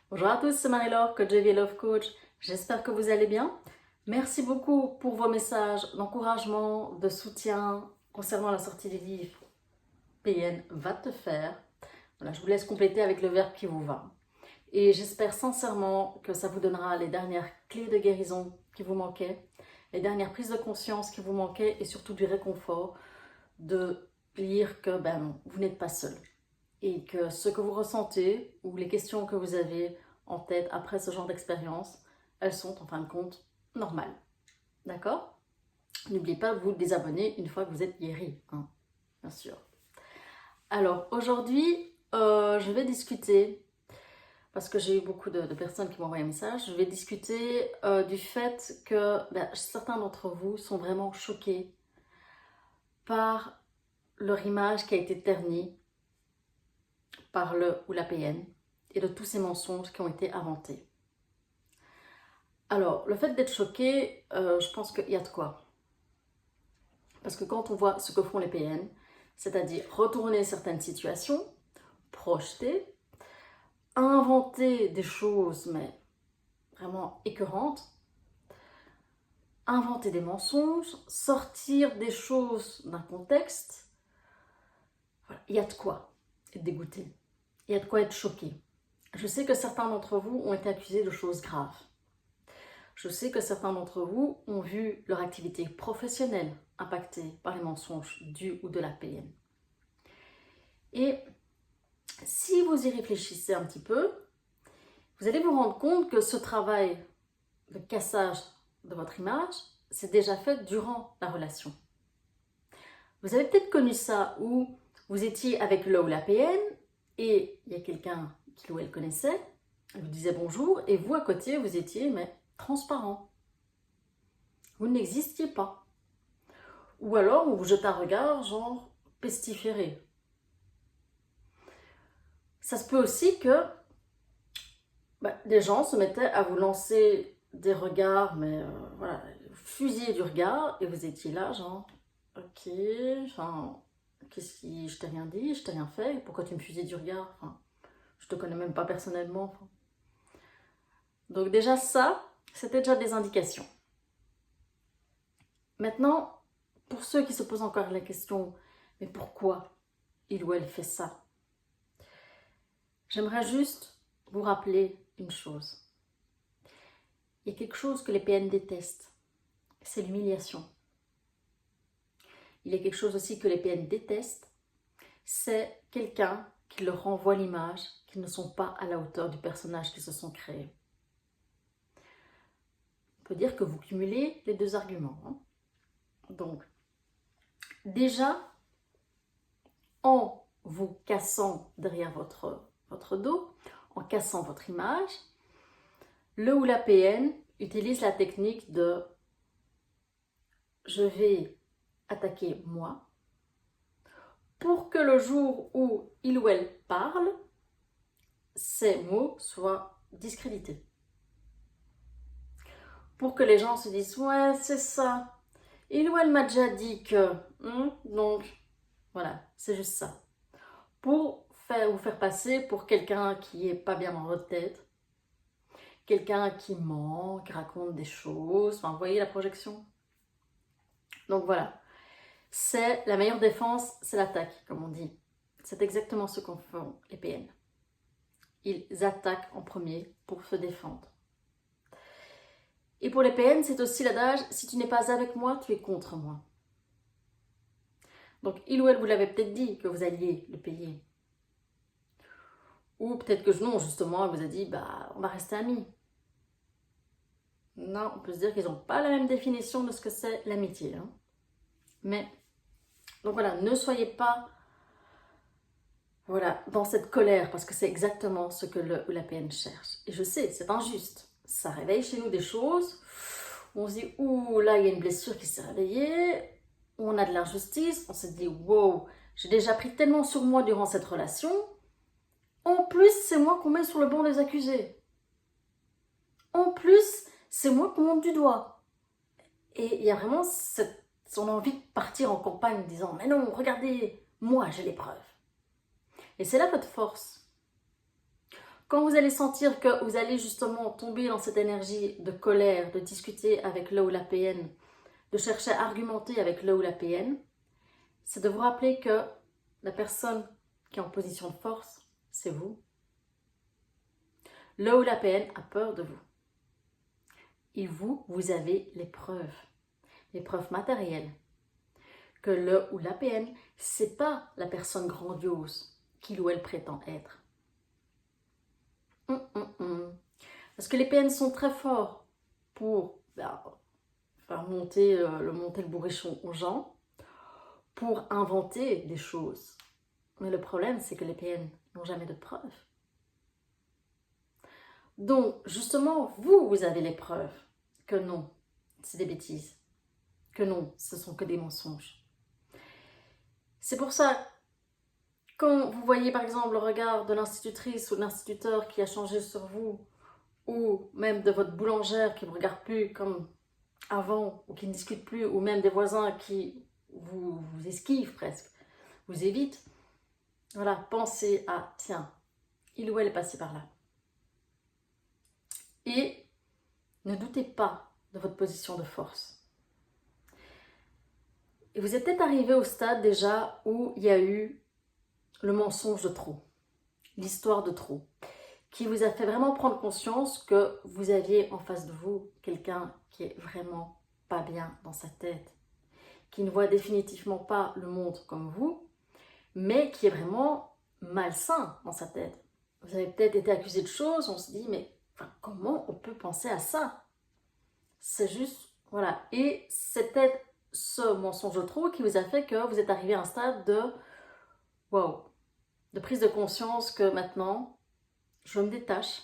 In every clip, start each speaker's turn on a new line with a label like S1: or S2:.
S1: Bonjour à tous, c'est Marie-Laure, coach de vie Love Coach. J'espère que vous allez bien. Merci beaucoup pour vos messages d'encouragement, de soutien concernant la sortie du livre PN va te faire. Voilà, je vous laisse compléter avec le verbe qui vous va. Et j'espère sincèrement que ça vous donnera les dernières clés de guérison qui vous manquaient, les dernières prises de conscience qui vous manquaient et surtout du réconfort de lire que non, vous n'êtes pas seul. Et que ce que vous ressentez ou les questions que vous avez en tête après ce genre d'expérience, elles sont en fin de compte normales. D'accord? N'oubliez pas de vous désabonner une fois que vous êtes guéri, hein, bien sûr. Alors aujourd'hui, je vais discuter, parce que j'ai eu beaucoup de personnes qui m'ont envoyé un message, je vais discuter du fait que certains d'entre vous sont vraiment choqués par leur image qui a été ternie par le ou la PN et de tous ces mensonges qui ont été inventés. Alors, le fait d'être choqué, je pense qu'il y a de quoi. Parce que quand on voit ce que font les PN, c'est-à-dire retourner certaines situations, projeter, inventer des choses, mais vraiment écœurantes, inventer des mensonges, sortir des choses d'un contexte, voilà, il y a de quoi être dégoûté, il y a de quoi être choqué. Je sais que certains d'entre vous ont été accusés de choses graves. Je sais que certains d'entre vous ont vu leur activité professionnelle impactée par les mensonges du ou de la PN. Et si vous y réfléchissez un petit peu, vous allez vous rendre compte que ce travail de cassage de votre image, c'est déjà fait durant la relation. Vous avez peut-être connu ça où vous étiez avec le ou la PN et il y a quelqu'un qui ou elle connaissait, elle vous disait bonjour et vous à côté vous étiez transparent. Vous n'existiez pas. Ou alors on vous jette un regard genre pestiféré. Ça se peut aussi que des gens se mettaient à vous lancer des regards, voilà, fusiez du regard, et vous étiez là, genre, ok, enfin, qu'est-ce qui, je t'ai rien dit, je t'ai rien fait, pourquoi tu me fusilles du regard, enfin, je te connais même pas personnellement. Enfin. Donc déjà ça, c'était déjà des indications. Maintenant, pour ceux qui se posent encore la question, mais pourquoi il ou elle fait ça? J'aimerais juste vous rappeler une chose. Il y a quelque chose que les PN détestent, c'est l'humiliation. Il y a quelque chose aussi que les PN détestent, c'est quelqu'un qui leur renvoie l'image qu'ils ne sont pas à la hauteur du personnage qu'ils se sont créés. On peut dire que vous cumulez les deux arguments. Hein. Donc, déjà, en vous cassant derrière votre dos, en cassant votre image, le ou la PN utilise la technique de je vais attaquer moi pour que le jour où il ou elle parle, ces mots soient discrédités. Pour que les gens se disent ouais c'est ça, il ou elle m'a déjà dit que, donc voilà, c'est juste ça. Pour vous faire passer pour quelqu'un qui est pas bien dans votre tête, quelqu'un qui ment, qui raconte des choses, enfin vous voyez la projection. Donc voilà, c'est la meilleure défense, c'est l'attaque, comme on dit. C'est exactement ce qu'en font les PN. Ils attaquent en premier pour se défendre. Et pour les PN, c'est aussi l'adage, si tu n'es pas avec moi, tu es contre moi. Donc il ou elle vous l'avait peut-être dit que vous alliez le payer. Ou peut-être que non, justement, elle vous a dit, on va rester amis. Non, on peut se dire qu'ils n'ont pas la même définition de ce que c'est l'amitié. Hein. Mais, donc voilà, ne soyez pas dans cette colère, parce que c'est exactement ce que le ou la PN cherche. Et je sais, c'est injuste. Ça réveille chez nous des choses où on se dit, ouh, là, il y a une blessure qui s'est réveillée, où on a de l'injustice, on se dit, wow, j'ai déjà pris tellement sur moi durant cette relation, en plus, c'est moi qu'on met sur le banc des accusés. En plus, c'est moi qu'on monte du doigt. Et il y a vraiment son envie de partir en campagne en disant, mais non, regardez, moi j'ai les preuves. Et c'est là votre force. Quand vous allez sentir que vous allez justement tomber dans cette énergie de colère, de discuter avec le ou la PN, de chercher à argumenter avec le ou la PN, c'est de vous rappeler que la personne qui est en position de force, c'est vous. Le ou la PN a peur de vous. Et vous avez les preuves matérielles, que le ou la PN, c'est pas la personne grandiose qu'il ou elle prétend être. Parce que les PN sont très forts pour faire monter le bourrichon aux gens, pour inventer des choses. Mais le problème, c'est que les PN n'ont jamais de preuves. Donc, justement, vous avez les preuves que non, c'est des bêtises. Que non, ce sont que des mensonges. C'est pour ça, quand vous voyez par exemple le regard de l'institutrice ou de l'instituteur qui a changé sur vous, ou même de votre boulangère qui ne vous regarde plus comme avant, ou qui ne discute plus, ou même des voisins qui vous esquivent presque, vous évitent, voilà, pensez à, tiens, il ou elle est passé par là. Et ne doutez pas de votre position de force. Et vous êtes peut-être arrivé au stade déjà où il y a eu le mensonge de trop, l'histoire de trop, qui vous a fait vraiment prendre conscience que vous aviez en face de vous quelqu'un qui est vraiment pas bien dans sa tête, qui ne voit définitivement pas le monde comme vous, mais qui est vraiment malsain dans sa tête. Vous avez peut-être été accusé de choses, on se dit, mais comment on peut penser à ça? C'est juste, voilà. Et c'est peut-être ce mensonge de trop qui vous a fait que vous êtes arrivé à un stade de wow, de prise de conscience que maintenant, je me détache.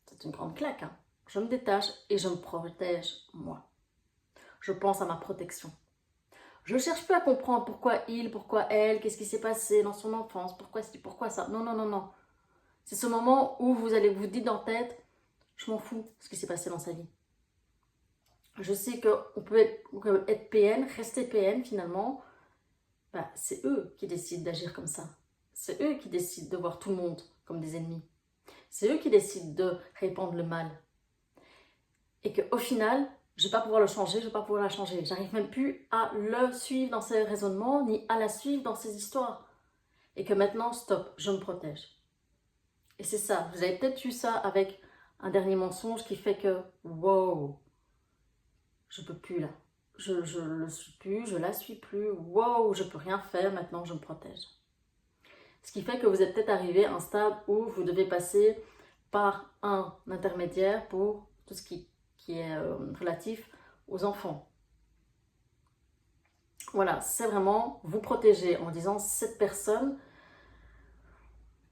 S1: C'est une grande claque, hein. Je me détache et je me protège moi. Je pense à ma protection. Je ne cherche plus à comprendre pourquoi il, pourquoi elle, qu'est-ce qui s'est passé dans son enfance, pourquoi ci, pourquoi ça. Non, non, non, non. C'est ce moment où vous allez vous dire dans la tête, je m'en fous de ce qui s'est passé dans sa vie. Je sais qu'on peut être PN, rester PN finalement, c'est eux qui décident d'agir comme ça. C'est eux qui décident de voir tout le monde comme des ennemis. C'est eux qui décident de répandre le mal. Et qu'au final, je ne vais pas pouvoir le changer, je ne vais pas pouvoir la changer. J'arrive même plus à le suivre dans ses raisonnements, ni à la suivre dans ses histoires. Et que maintenant, stop, je me protège. Et c'est ça, vous avez peut-être eu ça avec un dernier mensonge qui fait que, wow, je peux plus là. Je le suis plus, je la suis plus, wow, je peux rien faire, maintenant je me protège. Ce qui fait que vous êtes peut-être arrivé à un stade où vous devez passer par un intermédiaire pour tout ce qui est relatif aux enfants. Voilà, c'est vraiment vous protéger en disant cette personne,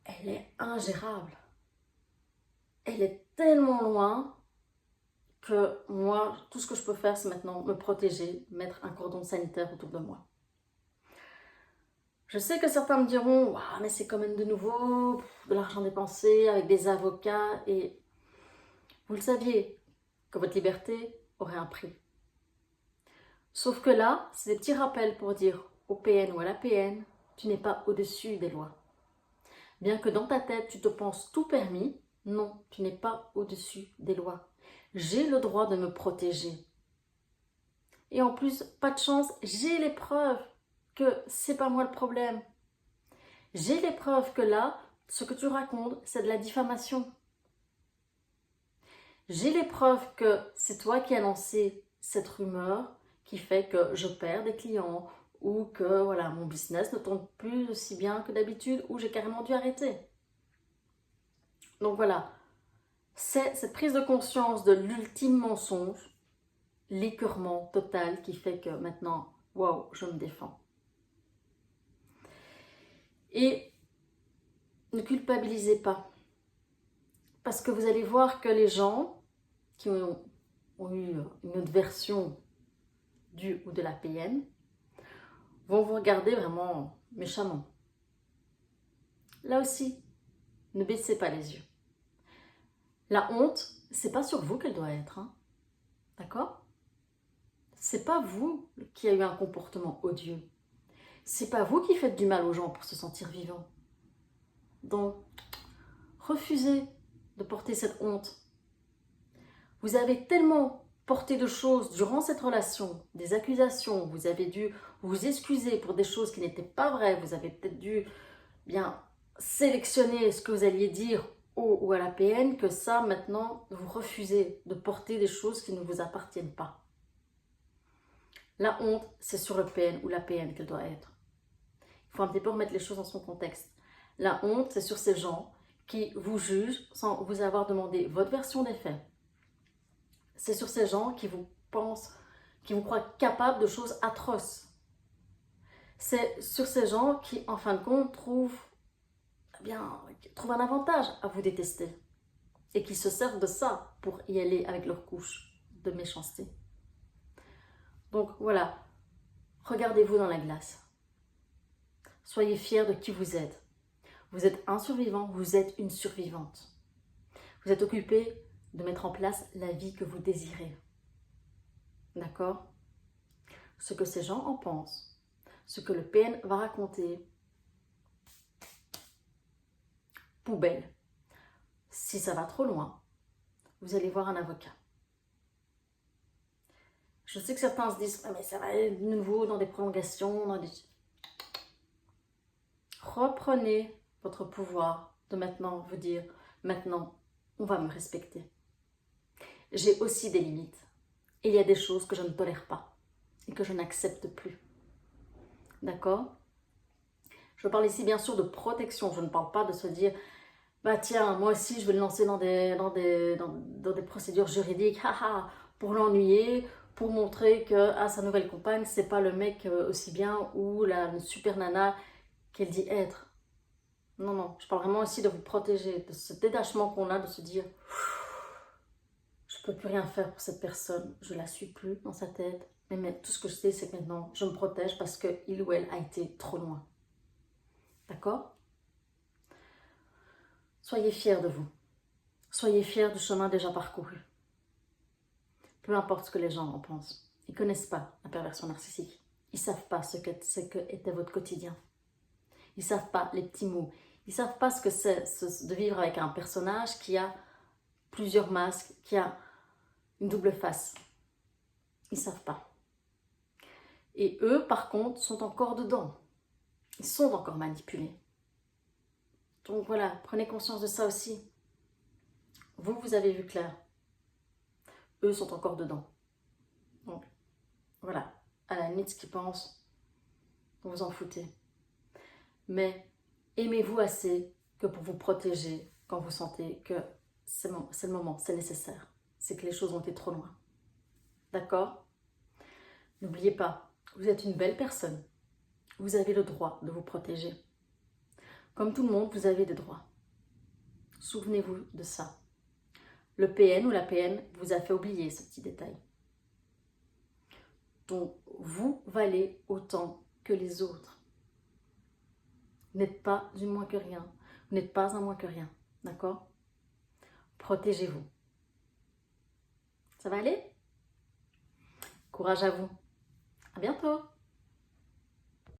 S1: elle est ingérable. Elle est tellement loin que moi, tout ce que je peux faire, c'est maintenant me protéger, mettre un cordon sanitaire autour de moi. Je sais que certains me diront, waouh, mais c'est quand même de nouveau de l'argent dépensé avec des avocats et vous le saviez que votre liberté aurait un prix. Sauf que là, c'est des petits rappels pour dire au PN ou à la PN, tu n'es pas au-dessus des lois. Bien que dans ta tête, tu te penses tout permis, non, tu n'es pas au-dessus des lois. J'ai le droit de me protéger. Et en plus, pas de chance, j'ai les preuves que c'est pas moi le problème. J'ai les preuves que là, ce que tu racontes, c'est de la diffamation. J'ai les preuves que c'est toi qui as lancé cette rumeur qui fait que je perds des clients ou que voilà, mon business ne tourne plus aussi bien que d'habitude ou j'ai carrément dû arrêter. Donc voilà, c'est cette prise de conscience de l'ultime mensonge, l'écœurement total qui fait que maintenant, waouh, je me défends. Et ne culpabilisez pas. Parce que vous allez voir que les gens qui ont eu une autre version du ou de la PN vont vous regarder vraiment méchamment. Là aussi, ne baissez pas les yeux. La honte, c'est pas sur vous qu'elle doit être, hein. D'accord? C'est pas vous qui avez eu un comportement odieux. C'est pas vous qui faites du mal aux gens pour se sentir vivant. Donc, refusez de porter cette honte. Vous avez tellement porté de choses durant cette relation, des accusations, vous avez dû vous excuser pour des choses qui n'étaient pas vraies, vous avez peut-être dû bien sélectionner ce que vous alliez dire au ou à la PN, que ça maintenant vous refusez de porter des choses qui ne vous appartiennent pas. La honte, c'est sur le PN ou la PN qu'elle doit être. Il faut un petit peu remettre les choses dans son contexte. La honte, c'est sur ces gens qui vous jugent sans vous avoir demandé votre version des faits. C'est sur ces gens qui vous pensent, qui vous croient capable de choses atroces. C'est sur ces gens qui, en fin de compte, trouvent un avantage à vous détester et qui se servent de ça pour y aller avec leur couche de méchanceté. Donc voilà, regardez-vous dans la glace. Soyez fiers de qui vous êtes. Vous êtes un survivant, vous êtes une survivante. Vous êtes occupé de mettre en place la vie que vous désirez. D'accord? Ce que ces gens en pensent, ce que le PN va raconter, poubelle. Si ça va trop loin, vous allez voir un avocat. Je sais que certains se disent, ah, mais ça va de nouveau dans des prolongations, dans des... Reprenez votre pouvoir de maintenant vous dire, maintenant, on va me respecter. J'ai aussi des limites. Il y a des choses que je ne tolère pas et que je n'accepte plus. D'accord? Je parle ici bien sûr de protection. Je ne parle pas de se dire, bah tiens, moi aussi je vais le lancer dans des procédures juridiques, haha, pour l'ennuyer, pour montrer que sa nouvelle compagne, c'est pas le mec aussi bien ou la super nana qu'elle dit être. Non, non, je parle vraiment aussi de vous protéger, de ce détachement qu'on a, de se dire, je peux plus rien faire pour cette personne, je la suis plus dans sa tête, mais tout ce que je sais, c'est que maintenant, je me protège parce qu'il ou elle a été trop loin. D'accord? Soyez fiers de vous. Soyez fiers du chemin déjà parcouru. Peu importe ce que les gens en pensent. Ils ne connaissent pas la perversion narcissique. Ils ne savent pas ce que était votre quotidien. Ils ne savent pas les petits mots. Ils ne savent pas ce que c'est de vivre avec un personnage qui a plusieurs masques, qui a une double face. Ils ne savent pas. Et eux, par contre, sont encore dedans. Ils sont encore manipulés. Donc voilà, prenez conscience de ça aussi. Vous avez vu clair. Eux sont encore dedans. Donc voilà, à la limite, ce qu'ils pensent, vous vous en foutez. Mais aimez-vous assez que pour vous protéger quand vous sentez que c'est le moment, c'est nécessaire. C'est que les choses ont été trop loin. D'accord? N'oubliez pas, vous êtes une belle personne. Vous avez le droit de vous protéger. Comme tout le monde, vous avez des droits. Souvenez-vous de ça. Le PN ou la PN vous a fait oublier ce petit détail. Donc, vous valez autant que les autres. Vous n'êtes pas une moins que rien. Vous n'êtes pas un moins que rien. D'accord? Protégez-vous. Ça va aller? Courage à vous. À bientôt.